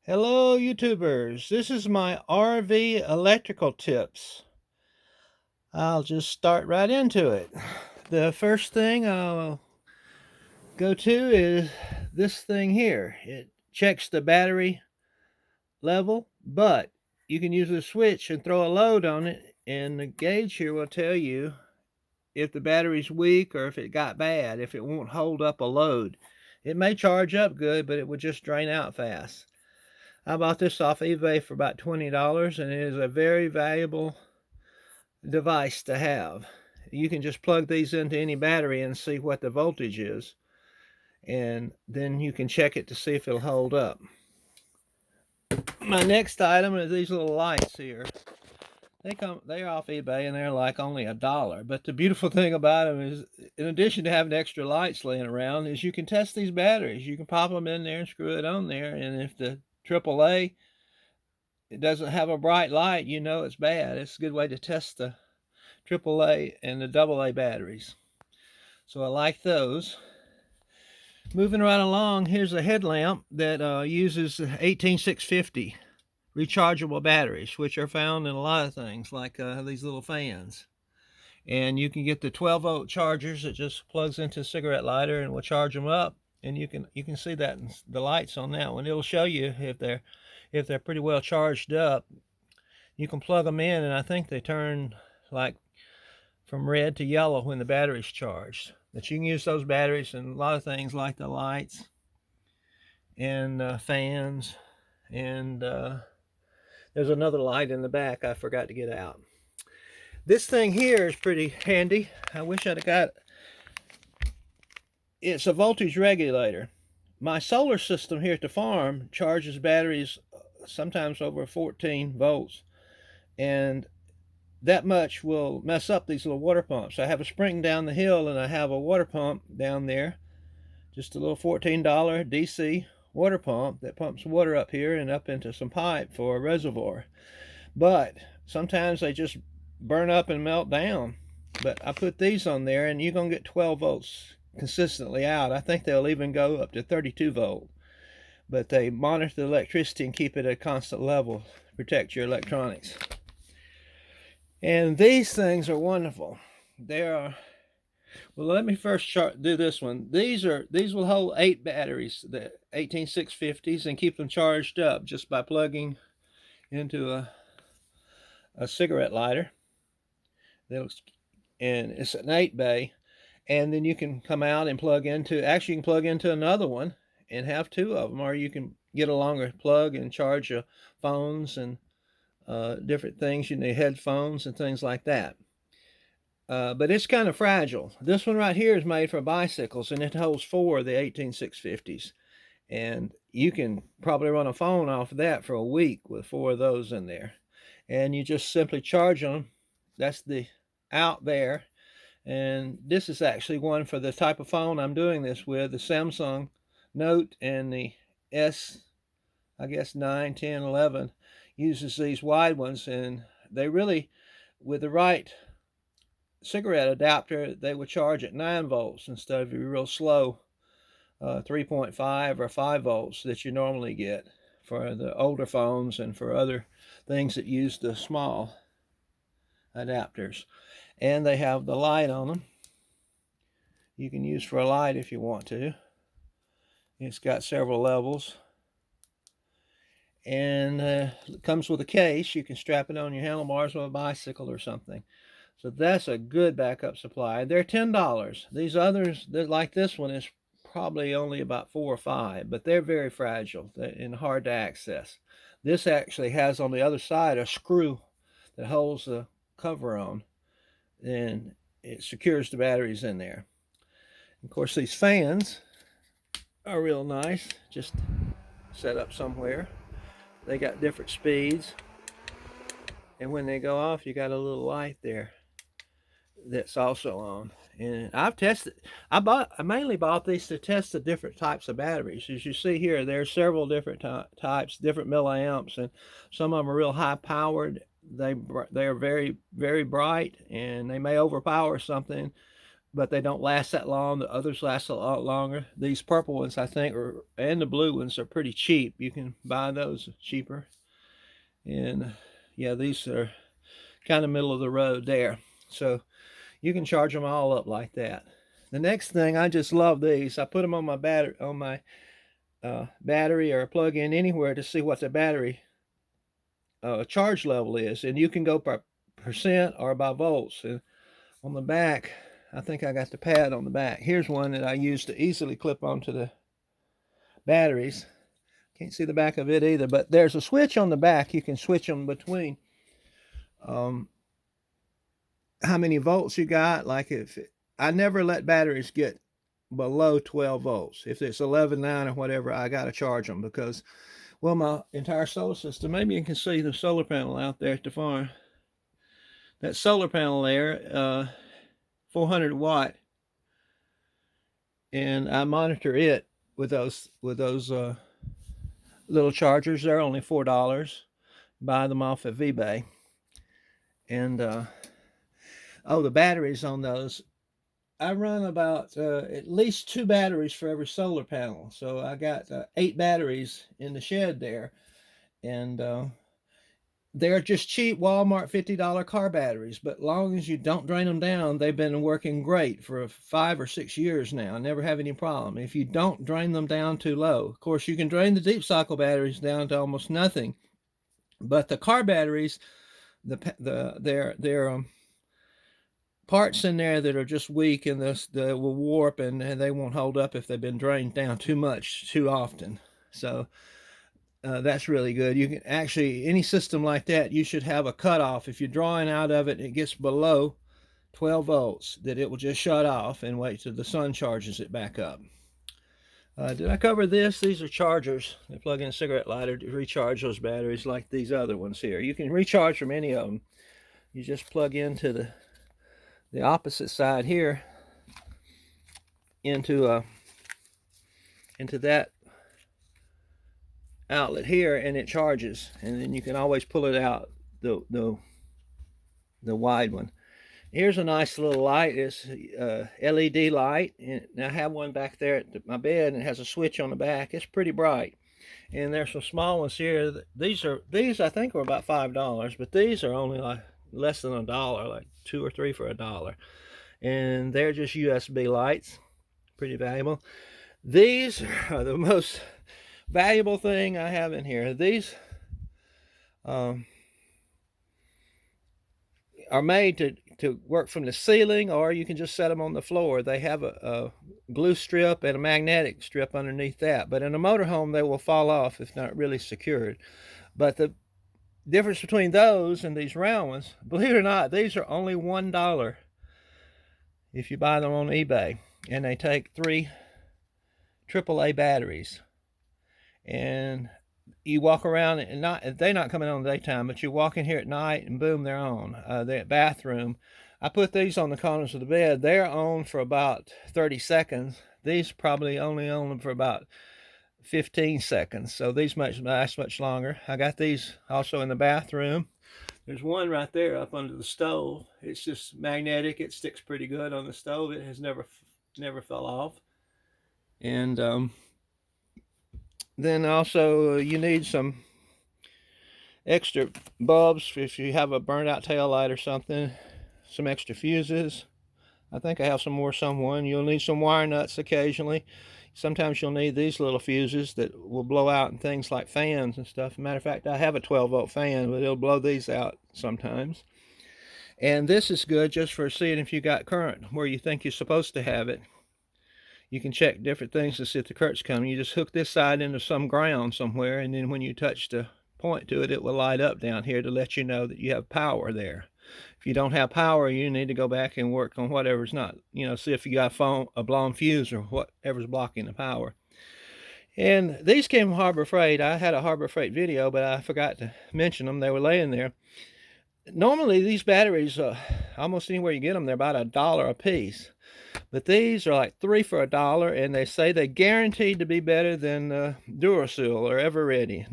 Hello, YouTubers. This is my RV electrical tips. I'll just start right into it. The first thing I'll go to is this thing here. It checks the battery level, but you can use a switch and throw a load on it, and the gauge here will tell you if the battery's weak or if it got bad, if it won't hold up a load. It may charge up good, but it would just drain out fast. I bought this off eBay for about $20, and it is a very valuable device to have. You can just plug these into any battery and see what the voltage is, and then you can check it to see if it'll hold up. My next item is these little lights here. They're off eBay and they're like only $1. But the beautiful thing about them is, in addition to having extra lights laying around, is you can test these batteries. You can pop them in there and screw it on there, and if the AAA it doesn't have a bright light, you know it's bad. It's a good way to test the AAA and the AA batteries. So I like those. Moving right along, here's a headlamp that uses 18650 rechargeable batteries, which are found in a lot of things, like these little fans. And you can get the 12-volt chargers that just plugs into a cigarette lighter and will charge them up. And you can see that in the lights on that one. It'll show you if they're pretty well charged up. You can plug them in, and I think they turn like from red to yellow when the battery's charged. But you can use those batteries in a lot of things, like the lights and fans, and there's another light in the back I forgot to get out. This thing here is pretty handy. I wish I'd have got it. It's a voltage regulator. My solar system here at the farm charges batteries sometimes over 14 volts, and that much will mess up these little water pumps. I have a spring down the hill, and I have a water pump down there, just a little $14 DC water pump that pumps water up here and up into some pipe for a reservoir. But sometimes they just burn up and melt down. But I put these on there, and you're going to get 12 volts consistently out. I think they'll even go up to 32 volt. But they monitor the electricity and keep it at a constant level to protect your electronics. And these things are wonderful. They are, well, let me first do this one. These will hold 8 batteries, the 18650s, and keep them charged up just by plugging into a cigarette lighter. And it's an 8-bay, and then you can come out and plug into, actually you can plug into another one and have 2 of them, or you can get a longer plug and charge your phones and different things, you need headphones and things like that. But it's kind of fragile. This one right here is made for bicycles, and it holds 4 of the 18650s. And you can probably run a phone off of that for a week with 4 of those in there. And you just simply charge them. That's the out there. And this is actually one for the type of phone I'm doing this with, the Samsung Note, and the S, I guess 9, 10, 11 uses these wide ones, and they really, with the right cigarette adapter, they would charge at 9 volts instead of your real slow 3.5 or 5 volts that you normally get for the older phones and for other things that use the small adapters. And they have the light on them. You can use for a light if you want to. It's got several levels. And it comes with a case. You can strap it on your handlebars of a bicycle or something. So that's a good backup supply. They're $10. These others, like this one, is probably only about 4 or 5, but they're very fragile and hard to access. This actually has on the other side a screw that holds the cover on, and it secures the batteries in there. Of course, these fans are real nice, just set up somewhere. They got different speeds, and when they go off, you got a little light there that's also on. And I've tested, I mainly bought these to test the different types of batteries. As you see here, there are several different types, different milliamps, and some of them are real high powered. They are very, very bright, and they may overpower something, but they don't last that long. The others last a lot longer. These purple ones, I think, and the blue ones are pretty cheap. You can buy those cheaper. And yeah, these are kind of middle of the road there. So you can charge them all up like that. The next thing, I just love these. I put them on my battery or plug in anywhere to see what the battery charge level is, and you can go by percent or by volts. And on the back, I think I got the pad on the back. Here's one that I use to easily clip onto the batteries. Can't see the back of it either, but there's a switch on the back. You can switch them between how many volts you got. Like I never let batteries get below 12 volts. If it's 11.9 or whatever, I got to charge them because, well, my entire solar system, maybe you can see the solar panel out there at the farm. That solar panel there, 400 watt, and I monitor it with those little chargers. They're only $4. Buy them off of eBay. And the batteries on those, I run about at least 2 batteries for every solar panel. So I got 8 batteries in the shed there, and they're just cheap Walmart $50 car batteries, but long as you don't drain them down, they've been working great for 5 or 6 years now. I never have any problem. If you don't drain them down too low, of course, you can drain the deep cycle batteries down to almost nothing, but the car batteries, there parts in there that are just weak, and they will warp, and they won't hold up if they've been drained down too much too often. So that's really good. You can actually, any system like that, you should have a cutoff. If you're drawing out of it and it gets below 12 volts, that it will just shut off and wait till the sun charges it back up. Did I cover this? These are chargers. They plug in a cigarette lighter to recharge those batteries like these other ones here. You can recharge from any of them. You just plug into the opposite side here into that outlet here, and it charges, and then you can always pull it out, the wide one. Here's a nice little light. It's a LED light, and I have one back there at my bed, and it has a switch on the back. It's pretty bright. And there's some small ones here. These I think are about $5, but these are only like less than $1, like 2 or 3 for $1, and they're just USB lights. Pretty valuable. These are the most valuable thing I have in here. These are made to work from the ceiling, or you can just set them on the floor. They have a glue strip and a magnetic strip underneath that, but in a motorhome they will fall off if not really secured. But the difference between those and these round ones, believe it or not, these are only $1 if you buy them on eBay, and they take 3 AAA batteries. And you walk around, and they're not coming on in the daytime, but you walk in here at night and boom, they're on. The bathroom, I put these on the corners of the bed. They're on for about 30 seconds. These probably only on them for about 15 seconds. So these last much longer. I got these also in the bathroom. There's one right there up under the stove. It's just magnetic. It sticks pretty good on the stove. It has never fell off. And then also you need some extra bulbs if you have a burned out tail light or something. Some extra fuses. I think I have some more somewhere. You'll need some wire nuts occasionally. Sometimes you'll need these little fuses that will blow out in things like fans and stuff. Matter of fact, I have a 12-volt fan, but it'll blow these out sometimes. And this is good just for seeing if you got current where you think you're supposed to have it. You can check different things to see if the current's coming. You just hook this side into some ground somewhere, and then when you touch the point to it, it will light up down here to let you know that you have power there. If you don't have power, you need to go back and work on whatever's not, see if you got a blown fuse or whatever's blocking the power. And these came from Harbor Freight. I had a Harbor Freight video, but I forgot to mention them. They were laying there. Normally, these batteries, almost anywhere you get them, they're about $1 a piece. But these are like 3 for $1, and they say they guaranteed to be better than Duracell or Eveready.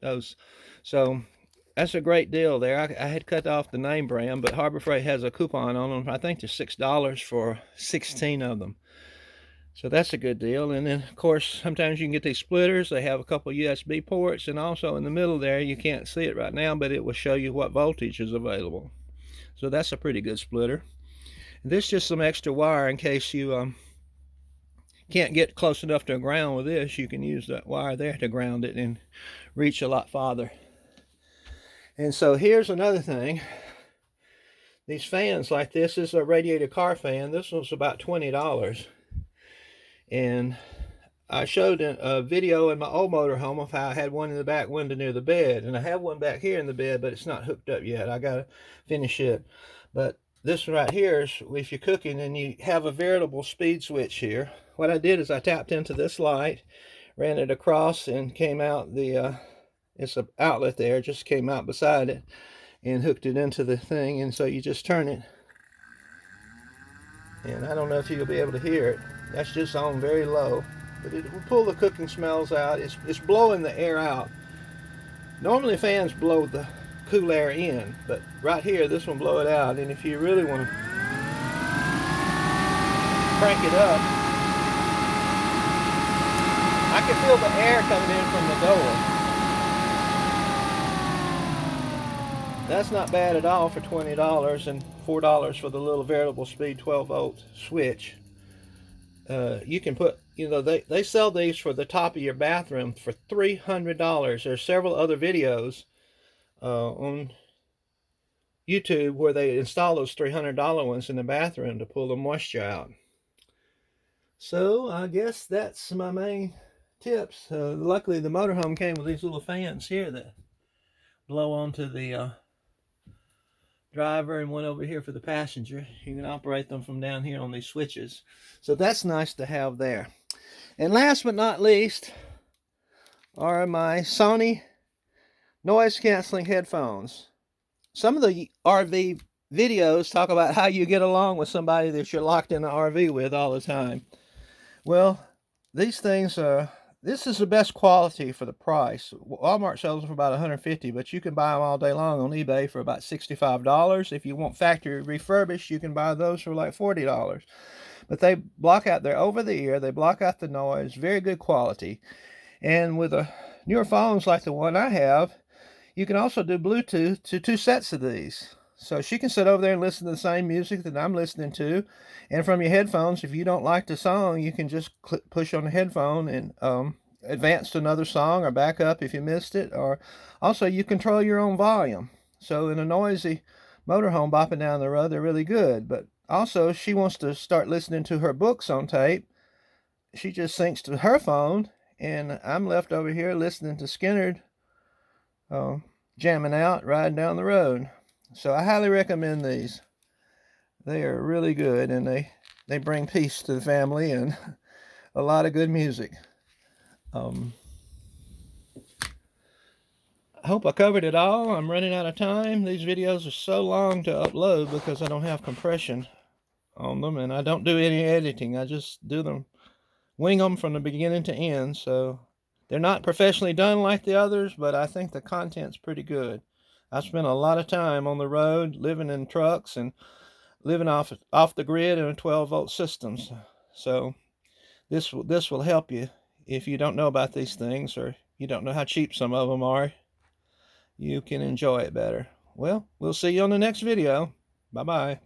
Those. So that's a great deal there. I had cut off the name brand, but Harbor Freight has a coupon on them. I think they're $6 for 16 of them. So that's a good deal. And then, of course, sometimes you can get these splitters. They have a couple USB ports, and also in the middle there, you can't see it right now, but it will show you what voltage is available. So that's a pretty good splitter. And this is just some extra wire in case you can't get close enough to the ground with this. You can use that wire there to ground it and reach a lot farther. And so here's another thing. These fans like this is a radiator car fan. This one's about $20. And I showed a video in my old motorhome of how I had one in the back window near the bed, and I have one back here in the bed, but it's not hooked up yet. I gotta finish it. But this one right here is if you're cooking and you have a variable speed switch here. What I did is I tapped into this light, ran it across, and came out the it's an outlet there, just came out beside it, and hooked it into the thing. And so you just turn it, and I don't know if you'll be able to hear it. That's just on very low, but it will pull the cooking smells out. It's blowing the air out. Normally fans blow the cool air in, but right here this one blow it out. And if you really want to crank it up, I can feel the air coming in from the door. That's not bad at all for $20 and $4 for the little variable speed 12-volt switch. You can put, you know, they sell these for the top of your bathroom for $300. There's several other videos on YouTube where they install those $300 ones in the bathroom to pull the moisture out. So I guess that's my main tips. Luckily the motorhome came with these little fans here that blow onto the driver, and one over here for the passenger. You can operate them from down here on these switches. So that's nice to have there. And last but not least are my Sony noise canceling headphones. Some of the RV videos talk about how you get along with somebody that you're locked in the RV with all the time. Well, these things are, this is the best quality for the price. Walmart sells them for about $150, but you can buy them all day long on eBay for about $65. If you want factory refurbished, you can buy those for like $40. But they block out, they're over the ear, they block out the noise, very good quality. And with newer phones like the one I have, you can also do Bluetooth to 2 sets of these. So she can sit over there and listen to the same music that I'm listening to. And from your headphones, if you don't like the song, you can just push on the headphone and advance to another song or back up if you missed it. Or also you control your own volume. So in a noisy motorhome bopping down the road, they're really good. But also she wants to start listening to her books on tape. She just syncs to her phone, and I'm left over here listening to Skynyrd jamming out, riding down the road. So I highly recommend these. They are really good, and they bring peace to the family and a lot of good music. I hope I covered it all. I'm running out of time. These videos are so long to upload because I don't have compression on them, and I don't do any editing. I just do them, wing them from the beginning to end. So they're not professionally done like the others, but I think the content's pretty good. I spent a lot of time on the road, living in trucks and living off the grid in a 12-volt systems. So this will help you if you don't know about these things, or you don't know how cheap some of them are. You can enjoy it better. Well, we'll see you on the next video. Bye-bye.